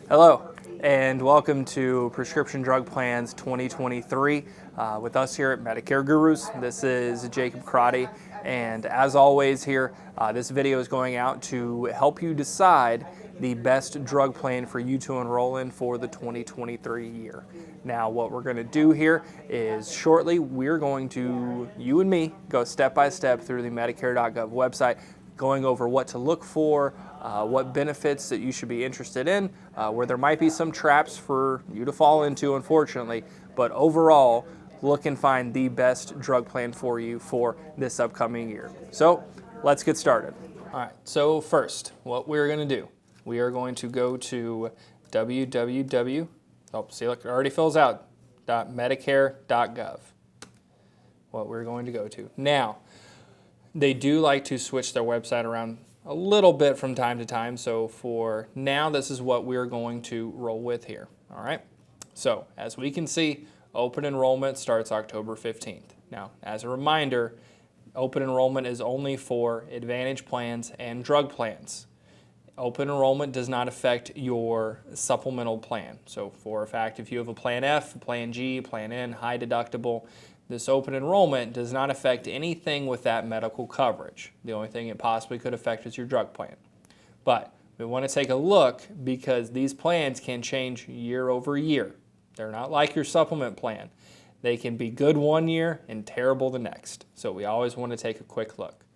Hello, and welcome to Prescription Drug Plans 2023 with us here at Medicare Gurus. This is Jacob Crotty, and as always here, this video is going out to help you decide the best drug plan for you to enroll in for the 2023 year. Now, what we're going to do here is shortly we're going to, you and me, go step by step through the medicare.gov website, going over what to look for, what benefits that you should be interested in, where there might be some traps for you to fall into, unfortunately, but overall, look and find the best drug plan for you for this upcoming year. So let's get started. All right, so first, what we're going to do, we are going to go to www, oh, see, look, it already fills out, .medicare.gov, what we're going to go to. Now, they do like to switch their website around a little bit from time to time, so for now, this is what we're going to roll with here, all right? So, as we can see, open enrollment starts October 15th. Now, as a reminder, open enrollment is only for Advantage plans and drug plans. Open enrollment does not affect your supplemental plan. So, for a fact, if you have a Plan F, Plan G, Plan N, high deductible, this open enrollment does not affect anything with that medical coverage. The only thing it possibly could affect is your drug plan. But we want to take a look because these plans can change year over year. They're not like your supplement plan. They can be good one year and terrible the next. So we always want to take a quick look.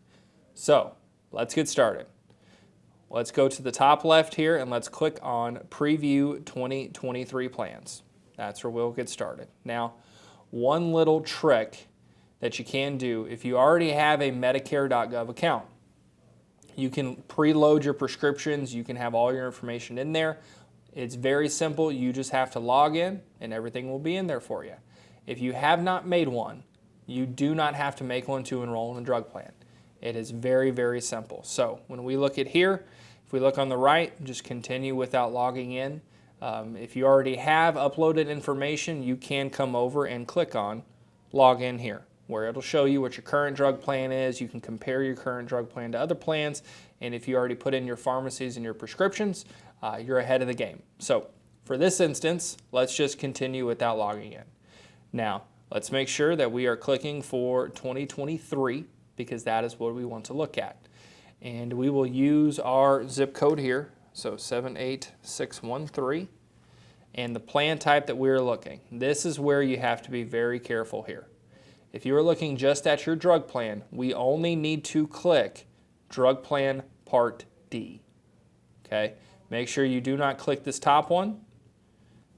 So let's get started. Let's go to the top left here and let's click on Preview 2023 Plans. That's where we'll get started. Now, one little trick that you can do, if you already have a medicare.gov account, you can preload your prescriptions, you can have all your information in there. It's very simple, you just have to log in and everything will be in there for you. If you have not made one, you do not have to make one to enroll in a drug plan. It is very, very simple. So when we look at here, if we look on the right, just continue without logging in. If you already have uploaded information, you can come over and click on Log In here, where it'll show you what your current drug plan is. You can compare your current drug plan to other plans, and if you already put in your pharmacies and your prescriptions, you're ahead of the game. So for this instance, let's just continue without logging in. Now, let's make sure that we are clicking for 2023 because that is what we want to look at. And we will use our zip code here. So 78613, and the plan type that we're looking. This is where you have to be very careful here. If you are looking just at your drug plan, we only need to click Drug Plan Part D. Okay? Make sure you do not click this top one.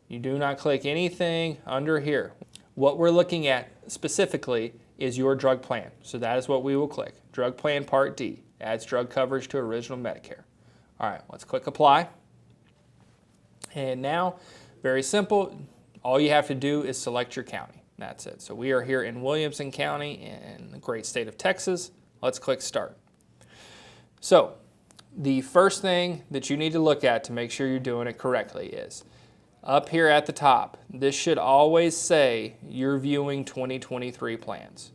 You do not click anything under here. What we're looking at specifically is your drug plan. So that is what we will click. Drug Plan Part D adds drug coverage to original Medicare. All right, let's click Apply. And now, very simple, all you have to do is select your county. That's it. So we are here in Williamson County in the great state of Texas. Let's click Start. So the first thing that you need to look at to make sure you're doing it correctly is up here at the top, this should always say you're viewing 2023 plans.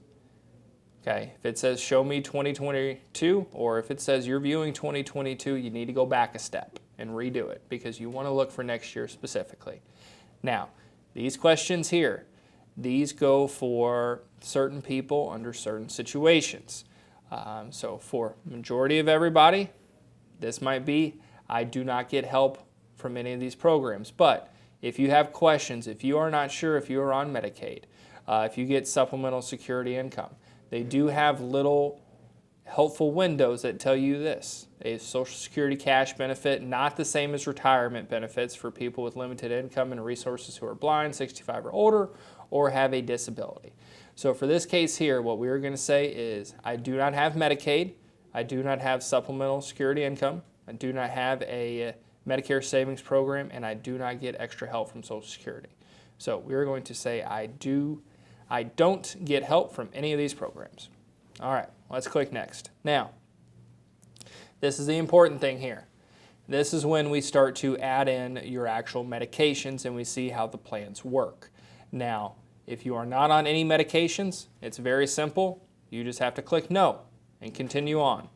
Okay, if it says show me 2022, or if it says you're viewing 2022, you need to go back a step and redo it because you want to look for next year specifically. Now, these questions here, these go for certain people under certain situations. So for majority of everybody, this might be, I do not get help from any of these programs. But if you have questions, if you are not sure if you are on Medicaid, if you get supplemental security income, they do have little helpful windows that tell you this. A Social Security cash benefit, not the same as retirement benefits for people with limited income and resources who are blind, 65 or older, or have a disability. So for this case here, what we're going to say is, I do not have Medicaid, I do not have supplemental security income, I do not have a Medicare savings program, and I do not get extra help from Social Security. So we're going to say I don't get help from any of these programs. All right, let's click Next. Now, this is the important thing here. This is when we start to add in your actual medications and we see how the plans work. Now, if you are not on any medications, it's very simple. You just have to click No and continue on.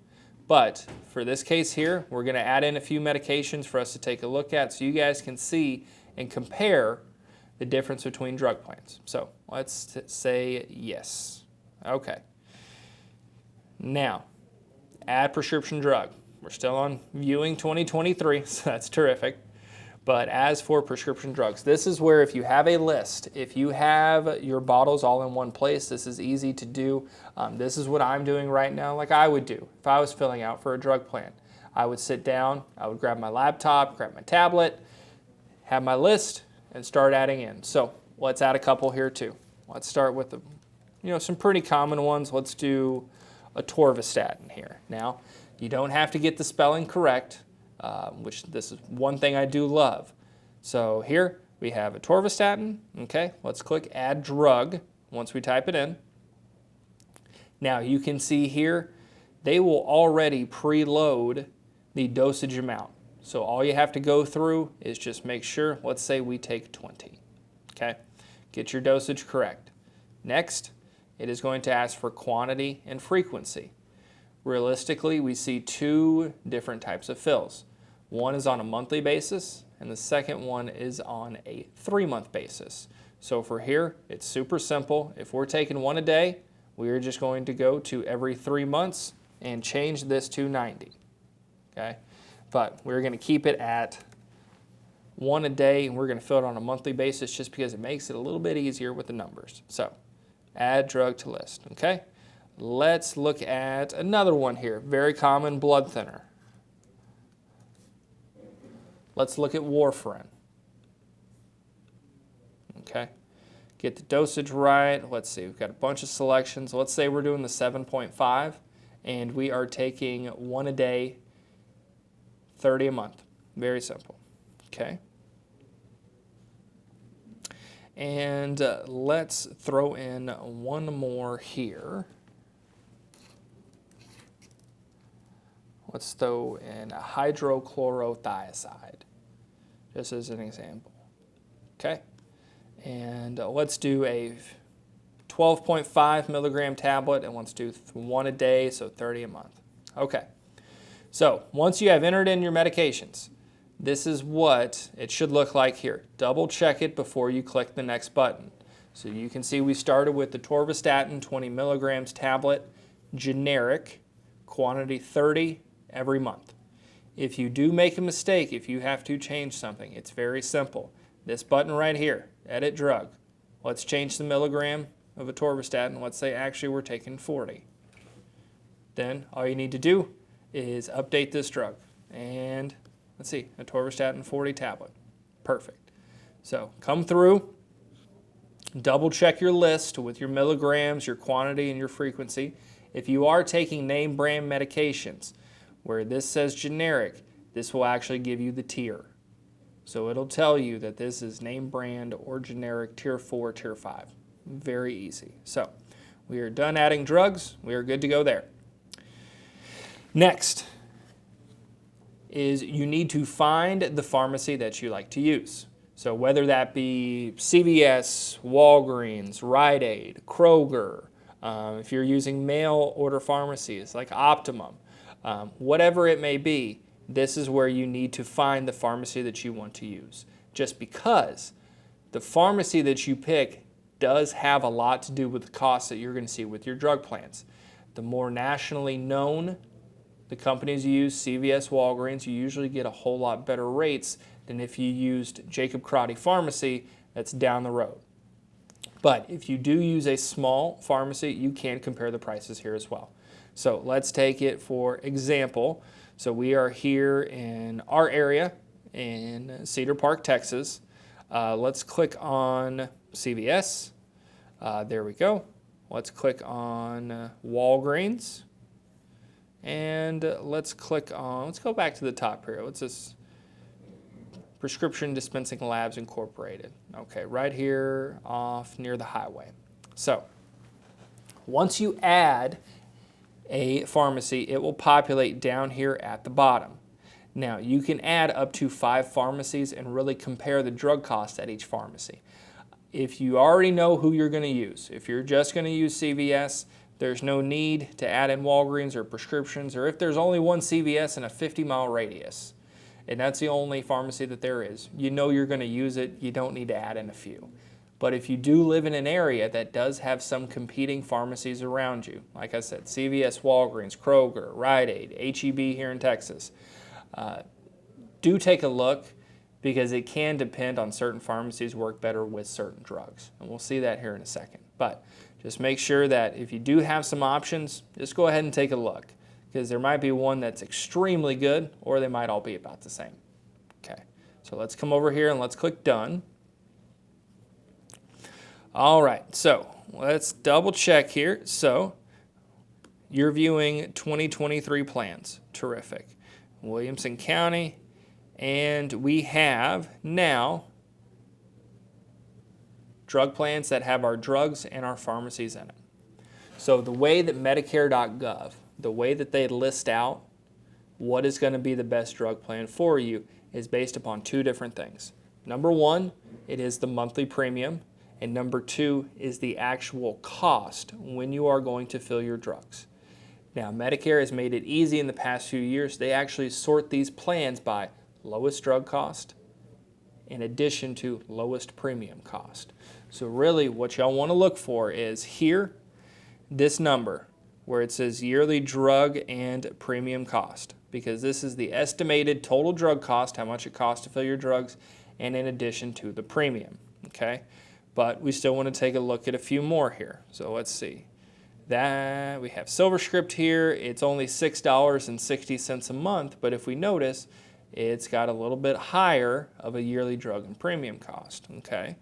But for this case here, we're going to add in a few medications for us to take a look at so you guys can see and compare the difference between drug plans. So let's say yes. Okay. Now, add prescription drug. We're still on viewing 2023, so that's terrific. But as for prescription drugs, this is where if you have a list, if you have your bottles all in one place, this is easy to do. This is what I'm doing right now, like I would do if I was filling out for a drug plan. I would sit down, I would grab my laptop, grab my tablet, have my list, and start adding in. So let's add a couple here too. Let's start with some pretty common ones. Let's do Atorvastatin here. Now, you don't have to get the spelling correct, which this is one thing I do love. So here we have Atorvastatin. Okay, let's click Add Drug once we type it in. Now you can see here they will already preload the dosage amount. So all you have to go through is just make sure, let's say we take 20. Okay, get your dosage correct. Next, it is going to ask for quantity and frequency. Realistically, we see two different types of fills. One is on a monthly basis, and the second one is on a 3-month basis. So for here, it's super simple. If we're taking one a day, we are just going to go to every 3 months and change this to 90. Okay, but we're going to keep it at one a day, and we're going to fill it on a monthly basis just because it makes it a little bit easier with the numbers. So add drug to list. Okay. Let's look at another one here, very common blood thinner. Let's look at Warfarin. Okay, get the dosage right. Let's see, we've got a bunch of selections. Let's say we're doing the 7.5 and we are taking one a day, 30 a month. Very simple. Okay. And let's throw in one more here. Let's throw in a hydrochlorothiazide, just as an example. Okay, and let's do a 12.5 milligram tablet, and let's do one a day, so 30 a month. Okay, so once you have entered in your medications, this is what it should look like here. Double check it before you click the next button. So you can see we started with the Atorvastatin 20 milligrams tablet, generic, quantity 30 every month. If you do make a mistake, if you have to change something, it's very simple. This button right here, edit drug. Let's change the milligram of Atorvastatin. Let's say actually we're taking 40. Then all you need to do is update this drug. And let's see, Atorvastatin 40 tablet. Perfect. So come through, double check your list with your milligrams, your quantity, and your frequency. If you are taking name brand medications, where this says generic, this will actually give you the tier. So it'll tell you that this is name brand or generic tier 4, tier 5. Very easy. So we are done adding drugs. We are good to go there. Next is you need to find the pharmacy that you like to use. So whether that be CVS, Walgreens, Rite Aid, Kroger, if you're using mail order pharmacies like Optimum, whatever it may be, this is where you need to find the pharmacy that you want to use. Just because the pharmacy that you pick does have a lot to do with the costs that you're going to see with your drug plans. The more nationally known the companies you use, CVS, Walgreens, you usually get a whole lot better rates than if you used Jacob Crotty Pharmacy that's down the road. But if you do use a small pharmacy, you can compare the prices here as well. So let's take it for example. So we are here in our area in Cedar Park, Texas. Let's click on CVS. There we go. Let's click on Walgreens. And let's go back to the top here. Let's just Prescription Dispensing Labs Incorporated. Okay, right here off near the highway. So once you add a pharmacy, it will populate down here at the bottom. Now, you can add up to 5 pharmacies and really compare the drug costs at each pharmacy. If you already know who you're going to use, if you're just going to use CVS, There's no need to add in Walgreens or prescriptions, or if there's only one CVS in a 50-mile radius, and that's the only pharmacy that there is, you know you're going to use it. You don't need to add in a few. But if you do live in an area that does have some competing pharmacies around you, like I said, CVS, Walgreens, Kroger, Rite Aid, H-E-B here in Texas, do take a look, because it can depend on certain pharmacies work better with certain drugs. And we'll see that here in a second. But just make sure that if you do have some options, just go ahead and take a look, because there might be one that's extremely good, or they might all be about the same. Okay, so let's come over here and let's click Done. All right, so let's double check here. So you're viewing 2023 plans. Terrific. Williamson County, and we have now drug plans that have our drugs and our pharmacies in it. So the way that medicare.gov, the way that they list out what is going to be the best drug plan for you is based upon two different things. Number one, it is the monthly premium. And number two is the actual cost when you are going to fill your drugs. Now, Medicare has made it easy in the past few years. They actually sort these plans by lowest drug cost in addition to lowest premium cost. So really what y'all want to look for is here, this number where it says yearly drug and premium cost, because this is the estimated total drug cost, how much it costs to fill your drugs, and in addition to the premium, okay? But we still want to take a look at a few more here. So let's see. That we have SilverScript here. It's only $6.60 a month, but if we notice, it's got a little bit higher of a yearly drug and premium cost. Okay.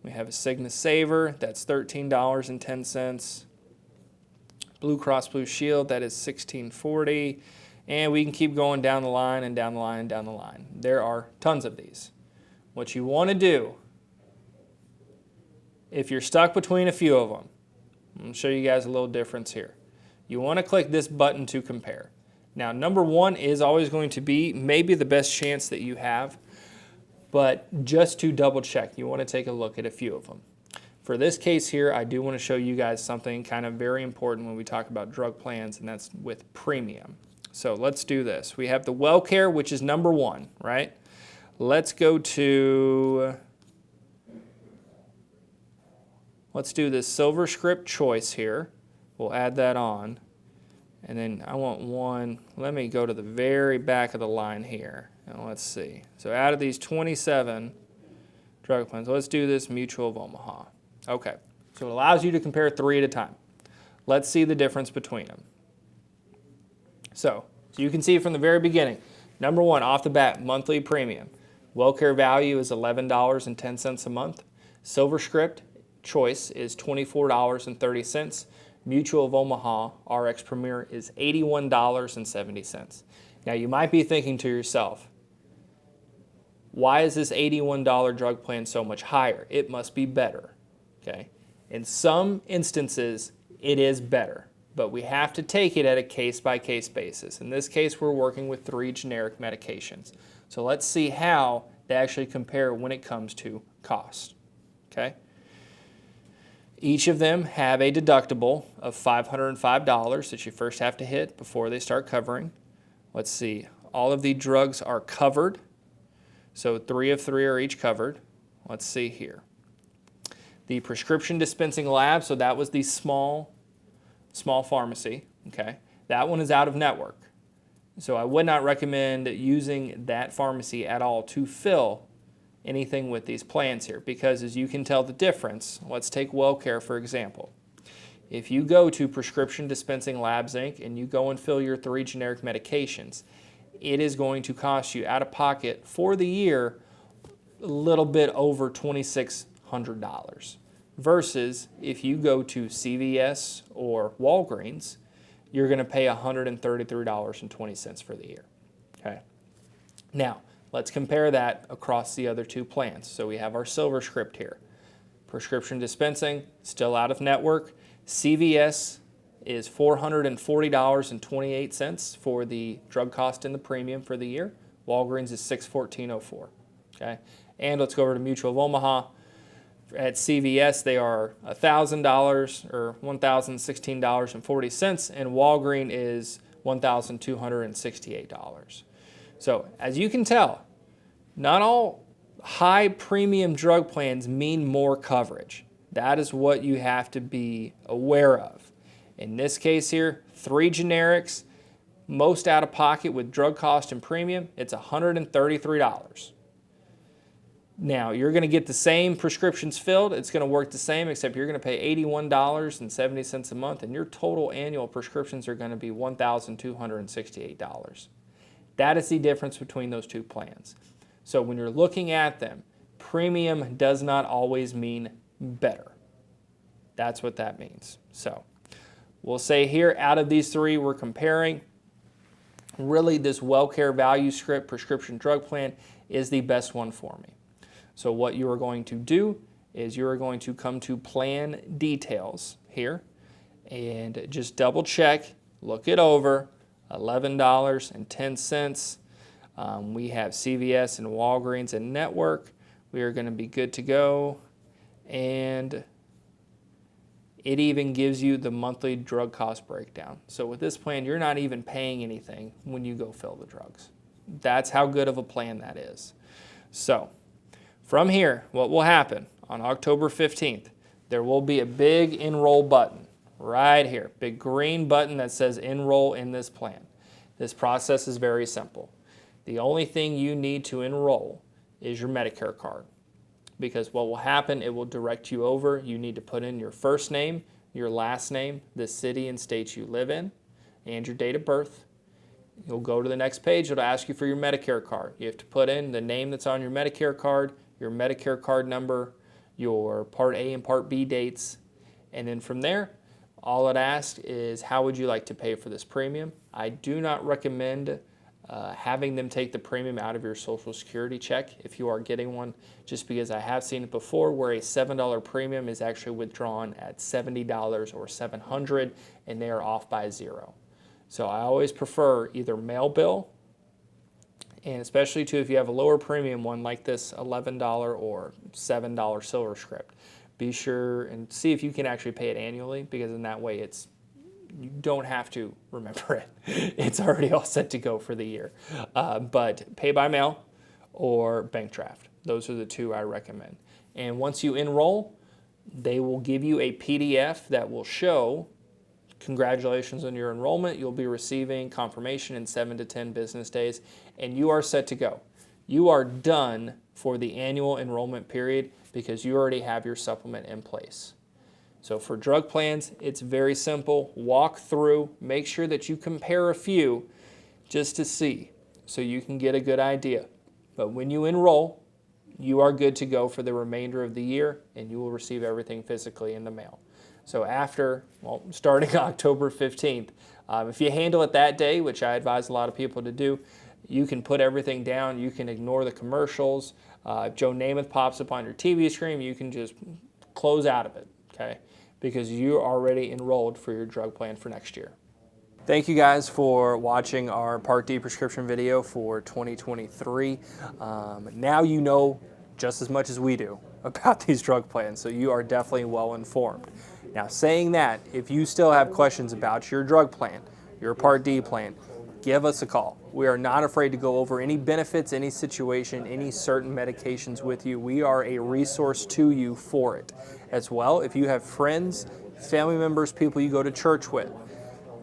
We have a Cigna Saver, that's $13.10. Blue Cross Blue Shield, that is $16.40. And we can keep going down the line and down the line and down the line. There are tons of these. What you want to do, if you're stuck between a few of them, I'm going to show you guys a little difference here. You want to click this button to compare. Now, number one is always going to be maybe the best chance that you have, but just to double check, you want to take a look at a few of them. For this case here, I do want to show you guys something kind of very important when we talk about drug plans, and that's with premium. So let's do this. We have the WellCare, which is number one, right? Let's go to... Let's do this SilverScript choice here. We'll add that on. And then I want one, let me go to the very back of the line here. And let's see. So out of these 27 drug plans, let's do this Mutual of Omaha. Okay, so it allows you to compare 3 at a time. Let's see the difference between them. So you can see from the very beginning, number one, off the bat, monthly premium. WellCare value is $11.10 a month. SilverScript choice is $24.30. Mutual of Omaha RX Premier is $81.70. Now you might be thinking to yourself, why is this $81 drug plan so much higher? It must be better. Okay? In some instances, it is better, but we have to take it at a case-by-case basis. In this case, we're working with 3 generic medications. So let's see how they actually compare when it comes to cost. Okay? Each of them have a deductible of $505 that you first have to hit before they start covering. Let's see. All of the drugs are covered. So 3 of 3 are each covered. Let's see here. The prescription dispensing lab, so that was the small pharmacy. Okay, that one is out of network. So I would not recommend using that pharmacy at all to fill anything with these plans here, because as you can tell the difference, let's take WellCare for example. If you go to Prescription Dispensing Labs Inc. and you go and fill your 3 generic medications, it is going to cost you out of pocket for the year a little bit over $2,600. Versus if you go to CVS or Walgreens, you're going to pay $133.20 for the year. Okay. Now, let's compare that across the other 2 plans. So we have our SilverScript here. Prescription dispensing, still out of network. CVS is $440.28 for the drug cost and the premium for the year. Walgreens is $614.04. Okay, and let's go over to Mutual of Omaha. At CVS, they are $1,000 or $1,016.40, and Walgreens is $1,268. So as you can tell, not all high premium drug plans mean more coverage. That is what you have to be aware of. In this case here, 3 generics, most out of pocket with drug cost and premium, it's $133. Now, you're going to get the same prescriptions filled. It's going to work the same, except you're going to pay $81.70 a month, and your total annual prescriptions are going to be $1,268. That is the difference between those two plans. So when you're looking at them, premium does not always mean better. That's what that means. So we'll say here, out of these 3 we're comparing, really this WellCare Value Script prescription drug plan is the best one for me. So what you are going to do is you are going to come to plan details here and just double check, look it over, $11.10. We have CVS and Walgreens and Network. We are going to be good to go. And it even gives you the monthly drug cost breakdown. So with this plan, you're not even paying anything when you go fill the drugs. That's how good of a plan that is. So from here, what will happen on October 15th, there will be a big enroll button right here, big green button that says enroll in this plan. This process is very simple. The only thing you need to enroll is your Medicare card, because what will happen, it will direct you over. You need to put in your first name, your last name, the city and state you live in, and your date of birth. You'll go to the next page. It'll ask you for your Medicare card. You have to put in the name that's on your Medicare card, your Medicare card number, your Part A and Part B dates, and then from there, all it asks is how would you like to pay for this premium. I do not recommend having them take the premium out of your Social Security check if you are getting one, just because I have seen it before where a $7 premium is actually withdrawn at $70 or $700 and they are off by 0. So I always prefer either mail bill, and especially too if you have a lower premium one like this $11 or $7 Silver Script, be sure and see if you can actually pay it annually, because in that way you don't have to remember it. It's already all set to go for the year. But pay by mail or bank draft. Those are the 2 I recommend. And once you enroll, they will give you a PDF that will show, congratulations on your enrollment. You'll be receiving confirmation in 7 to 10 business days, and you are set to go. You are done for the annual enrollment period because you already have your supplement in place. So for drug plans, it's very simple. Walk through, make sure that you compare a few just to see so you can get a good idea. But when you enroll, you are good to go for the remainder of the year, and you will receive everything physically in the mail. So after, starting October 15th, if you handle it that day, which I advise a lot of people to do, you can put everything down. You can ignore the commercials. If Joe Namath pops up on your TV screen, you can just close out of it, okay? Because you're already enrolled for your drug plan for next year. Thank you guys for watching our Part D prescription video for 2023. Now you know just as much as we do about these drug plans, so you are definitely well informed. Now, saying that, if you still have questions about your drug plan, your Part D plan, give us a call. We are not afraid to go over any benefits, any situation, any certain medications with you. We are a resource to you for it. As well, if you have friends, family members, people you go to church with,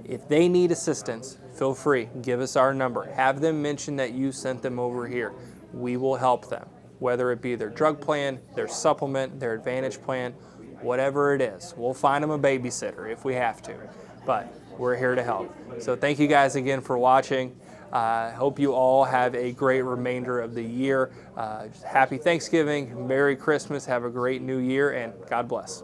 if they need assistance, feel free, give us our number. Have them mention that you sent them over here. We will help them, whether it be their drug plan, their supplement, their Advantage plan, whatever it is. We'll find them a babysitter if we have to, but we're here to help. So thank you guys again for watching. Hope you all have a great remainder of the year. Happy Thanksgiving, Merry Christmas, have a great New Year, and God bless.